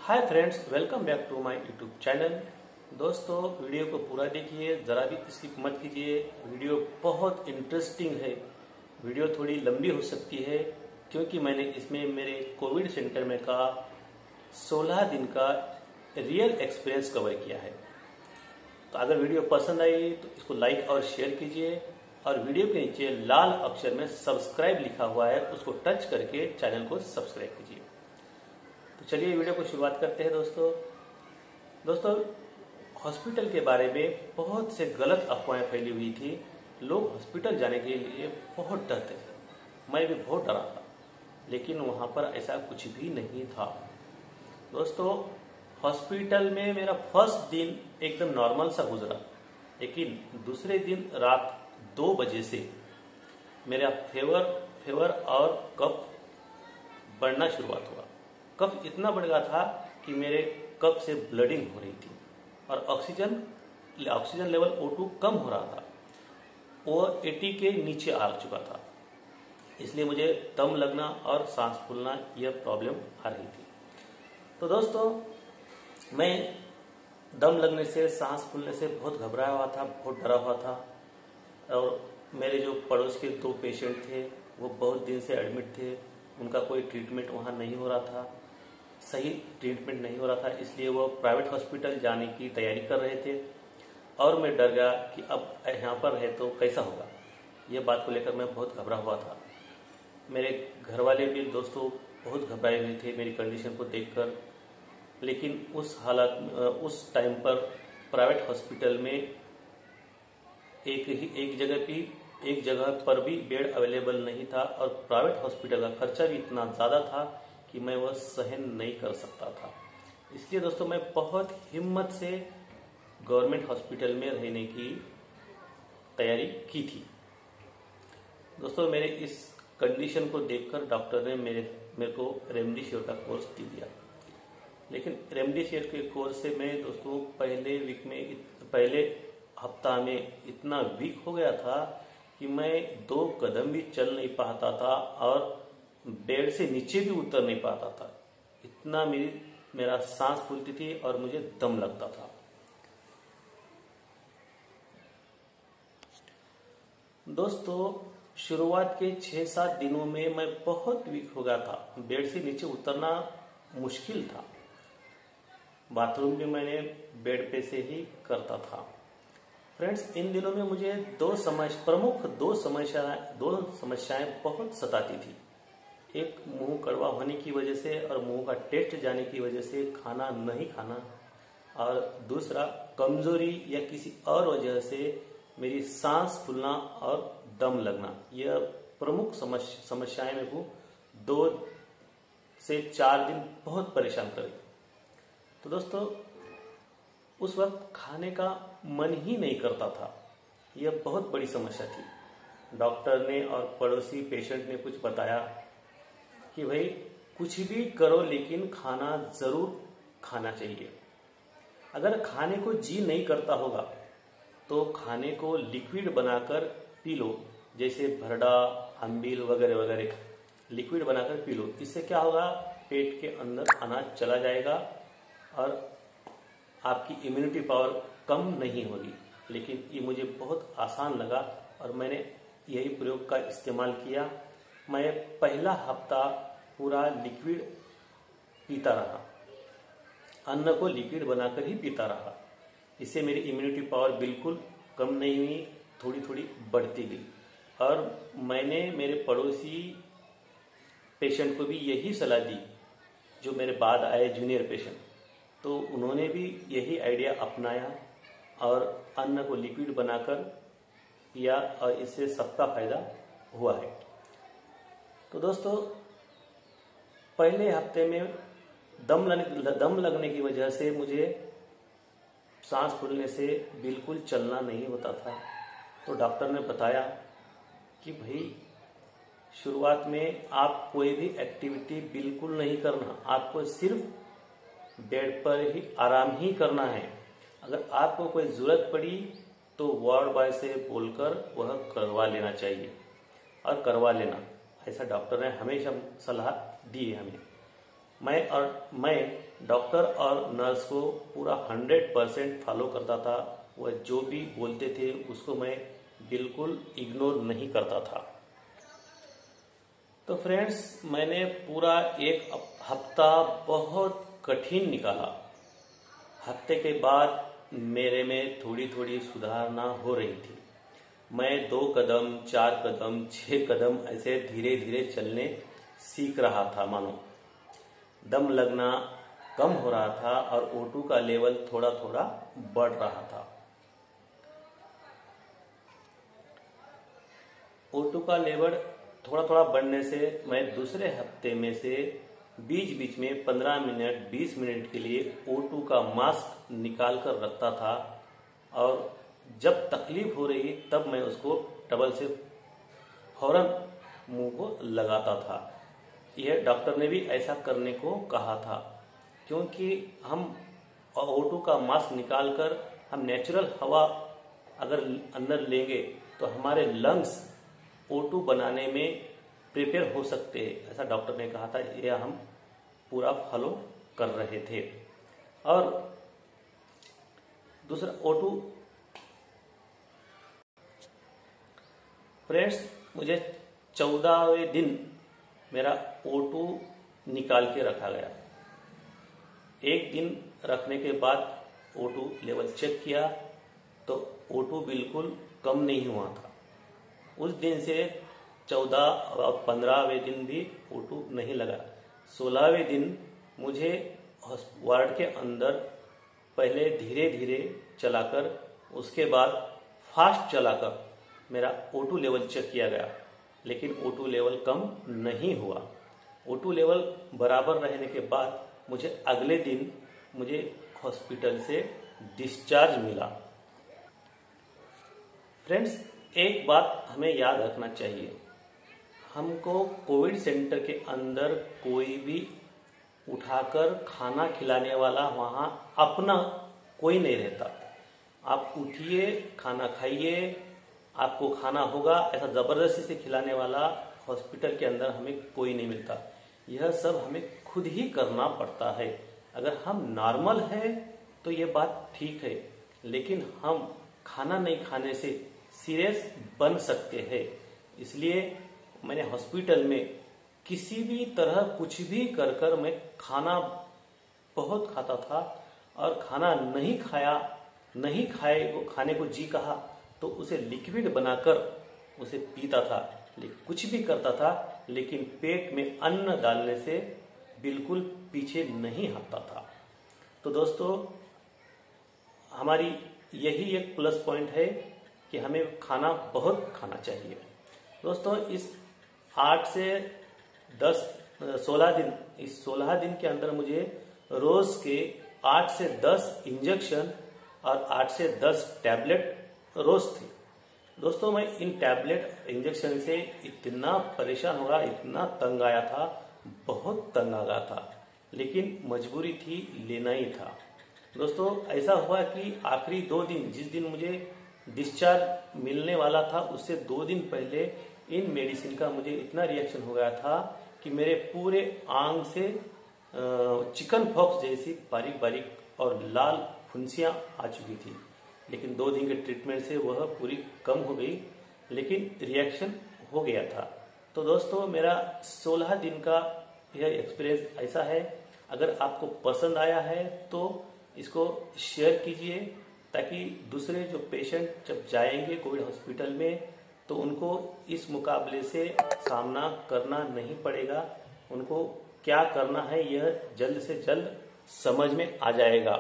Hi friends, welcome back to my YouTube channel. दोस्तों, video को पूरा देखिए, ज़रा भी स्किप मत कीजिए। वीडियो बहुत इंटरेस्टिंग है। वीडियो थोड़ी लंबी हो सकती है क्योंकि मैंने इसमें मेरे कोविड सेंटर में का 16 दिन का रियल एक्सपीरियंस कवर किया है। तो अगर वीडियो पसंद आई तो इसको लाइक और शेयर कीजिए और वीडियो के नीचे लाल अक्षर में सब्सक्राइब लिखा हुआ है, उसको टच करके चैनल को सब्सक्राइब कीजिए। तो चलिए वीडियो को शुरुआत करते हैं। दोस्तों, हॉस्पिटल के बारे में बहुत से गलत अफवाहें फैली हुई थी। लोग हॉस्पिटल जाने के लिए बहुत डरते थे। मैं भी बहुत डरा था, लेकिन वहाँ पर ऐसा कुछ भी नहीं था। दोस्तों, हॉस्पिटल में मेरा फर्स्ट दिन एकदम नॉर्मल सा गुजरा, लेकिन दूसरे दिन रात 2 बजे से मेरा फीवर और कफ बढ़ना शुरुआत हुआ। कफ इतना बढ़ गया था कि मेरे कफ से ब्लडिंग हो रही थी और ऑक्सीजन लेवल O2 कम हो रहा था। वो 80 के नीचे आ चुका था, इसलिए मुझे दम लगना और सांस फूलना यह प्रॉब्लम आ रही थी। तो दोस्तों, मैं दम लगने से, सांस फूलने से बहुत घबराया हुआ था, बहुत डरा हुआ था। और मेरे जो पड़ोस के 2 पेशेंट थे वो बहुत दिन से एडमिट थे। उनका कोई ट्रीटमेंट वहाँ नहीं हो रहा था, सही ट्रीटमेंट नहीं हो रहा था, इसलिए वो प्राइवेट हॉस्पिटल जाने की तैयारी कर रहे थे। और मैं डर गया कि अब यहाँ पर है तो कैसा होगा। यह बात को लेकर मैं बहुत घबरा हुआ था। मेरे घर वाले भी दोस्तों बहुत घबराए हुए थे मेरी कंडीशन को देखकर। लेकिन उस टाइम पर प्राइवेट हॉस्पिटल में एक जगह पर भी बेड अवेलेबल नहीं था और प्राइवेट हॉस्पिटल का खर्चा भी इतना ज़्यादा था कि मैं वह सहन नहीं कर सकता था। इसलिए दोस्तों, मैं बहुत हिम्मत से गवर्नमेंट हॉस्पिटल में रहने की तैयारी की थी। दोस्तों, मेरे इस कंडीशन को देखकर डॉक्टर ने मेरे को रेमडेसिविर का कोर्स दे दिया। लेकिन रेमडेसिविर के कोर्स से मैं दोस्तों पहले हफ्ता में इतना वीक हो गया था कि मैं 2 कदम भी चल नहीं पाता था और बेड से नीचे भी उतर नहीं पाता था। इतना मेरा सांस फूलती थी और मुझे दम लगता था। दोस्तों, शुरुआत के 6-7 दिनों में मैं बहुत वीक हो गया था। बेड से नीचे उतरना मुश्किल था। बाथरूम भी मैंने बेड पे से ही करता था। फ्रेंड्स, इन दिनों में मुझे दो समस्याएं बहुत सताती थी। एक, मुंह कड़वा होने की वजह से और मुंह का टेस्ट जाने की वजह से खाना नहीं खाना, और दूसरा कमजोरी या किसी और वजह से मेरी सांस फूलना और दम लगना। यह प्रमुख समस्याएं मेरे को 2 से 4 दिन बहुत परेशान करी। तो दोस्तों, उस वक्त खाने का मन ही नहीं करता था। यह बहुत बड़ी समस्या थी। डॉक्टर ने और पड़ोसी पेशेंट ने कुछ बताया कि भाई कुछ भी करो लेकिन खाना जरूर खाना चाहिए। अगर खाने को जी नहीं करता होगा तो खाने को लिक्विड बनाकर पी लो, जैसे भरडा, अम्बिल वगैरह वगैरह लिक्विड बनाकर पी लो। इससे क्या होगा, पेट के अंदर अनाज चला जाएगा और आपकी इम्यूनिटी पावर कम नहीं होगी। लेकिन ये मुझे बहुत आसान लगा और मैंने यही प्रयोग का इस्तेमाल किया। मैं पहला हफ्ता पूरा लिक्विड पीता रहा, अन्न को लिक्विड बनाकर ही पीता रहा। इससे मेरी इम्यूनिटी पावर बिल्कुल कम नहीं हुई, थोड़ी थोड़ी बढ़ती गई। और मैंने मेरे पड़ोसी पेशेंट को भी यही सलाह दी, जो मेरे बाद आए जूनियर पेशेंट, तो उन्होंने भी यही आइडिया अपनाया और अन्न को लिक्विड बनाकर पिया और इससे सबका फायदा हुआ है। तो दोस्तों, पहले हफ्ते में दम लगने की वजह से मुझे सांस फूलने से बिल्कुल चलना नहीं होता था। तो डॉक्टर ने बताया कि भाई शुरुआत में आप कोई भी एक्टिविटी बिल्कुल नहीं करना, आपको सिर्फ बेड पर ही आराम ही करना है। अगर आपको कोई जरूरत पड़ी तो वार्ड बॉय से बोलकर वह करवा लेना चाहिए और करवा लेना। ऐसा डॉक्टर ने हमेशा सलाह दी है हमें। मैं डॉक्टर और नर्स को पूरा 100% फॉलो करता था। वह जो भी बोलते थे उसको मैं बिल्कुल इग्नोर नहीं करता था। तो फ्रेंड्स, मैंने पूरा एक हफ्ता बहुत कठिन निकाला। हफ्ते के बाद मेरे में थोड़ी थोड़ी सुधारना हो रही थी। मैं 2 कदम, 4 कदम, 6 कदम ऐसे धीरे धीरे चलने सीख रहा था। मानो दम लगना कम हो रहा था और O2 का लेवल थोड़ा थोड़ा बढ़ रहा था। O2 का लेवल थोड़ा थोड़ा बढ़ने से मैं दूसरे हफ्ते में से बीच बीच में 15 मिनट 20 मिनट के लिए O2 का मास्क निकाल कर रखता था और जब तकलीफ हो रही तब मैं उसको टवल से फौरन मुंह को लगाता था। यह डॉक्टर ने भी ऐसा करने को कहा था, क्योंकि हम O2 का मास्क निकालकर हम नेचुरल हवा अगर अंदर लेंगे तो हमारे लंग्स O2 बनाने में प्रिपेयर हो सकते हैं, ऐसा डॉक्टर ने कहा था। यह हम पूरा फॉलो कर रहे थे। और दूसरा O2 फ्रेंड्स, मुझे 14वें दिन मेरा O2 निकाल के रखा गया। एक दिन रखने के बाद O2 लेवल चेक किया तो O2 बिल्कुल कम नहीं हुआ था। उस दिन से 14 और 15वें दिन भी O2 नहीं लगा। 16वें दिन मुझे वार्ड के अंदर पहले धीरे धीरे चलाकर, उसके बाद फास्ट चलाकर मेरा O2 लेवल चेक किया गया, लेकिन O2 लेवल कम नहीं हुआ। O2 लेवल बराबर रहने के बाद मुझे अगले दिन हॉस्पिटल से डिस्चार्ज मिला। फ्रेंड्स, एक बात हमें याद रखना चाहिए, हमको कोविड सेंटर के अंदर कोई भी उठाकर खाना खिलाने वाला वहाँ अपना कोई नहीं रहता। आप उठिए, खाना खाइए, आपको खाना होगा, ऐसा जबरदस्ती से खिलाने वाला हॉस्पिटल के अंदर हमें कोई नहीं मिलता। यह सब हमें खुद ही करना पड़ता है। अगर हम नॉर्मल है तो ये बात ठीक है, लेकिन हम खाना नहीं खाने से सीरियस बन सकते हैं। इसलिए मैंने हॉस्पिटल में किसी भी तरह कुछ भी कर मैं खाना बहुत खाता था, और खाना खाने को जी कहा तो उसे लिक्विड बनाकर उसे पीता था, कुछ भी करता था, लेकिन पेट में अन्न डालने से बिल्कुल पीछे नहीं हटता था। तो दोस्तों, हमारी यही एक प्लस पॉइंट है कि हमें खाना बहुत खाना चाहिए। दोस्तों, इस 8 से 16 दिन, इस 16 दिन के अंदर मुझे रोज के 8 से 10 इंजेक्शन और 8 से 10 टैबलेट रोज थे। दोस्तों, मैं इन टैबलेट इंजेक्शन से इतना परेशान हो गया, इतना तंग आया था, बहुत तंग आ गया था, लेकिन मजबूरी थी, लेना ही था। दोस्तों, ऐसा हुआ कि आखिरी 2 दिन, जिस दिन मुझे डिस्चार्ज मिलने वाला था उससे 2 दिन पहले इन मेडिसिन का मुझे इतना रिएक्शन हो गया था कि मेरे पूरे आंग से चिकन पॉक्स जैसी बारीक बारीक और लाल फुंसियां आ चुकी थी। लेकिन 2 दिन के ट्रीटमेंट से वह पूरी कम हो गई, लेकिन रिएक्शन हो गया था। तो दोस्तों, मेरा 16 दिन का यह एक्सपीरियंस ऐसा है। अगर आपको पसंद आया है तो इसको शेयर कीजिए, ताकि दूसरे जो पेशेंट जब जाएंगे कोविड हॉस्पिटल में तो उनको इस मुकाबले से सामना करना नहीं पड़ेगा। उनको क्या करना है यह जल्द से जल्द समझ में आ जाएगा।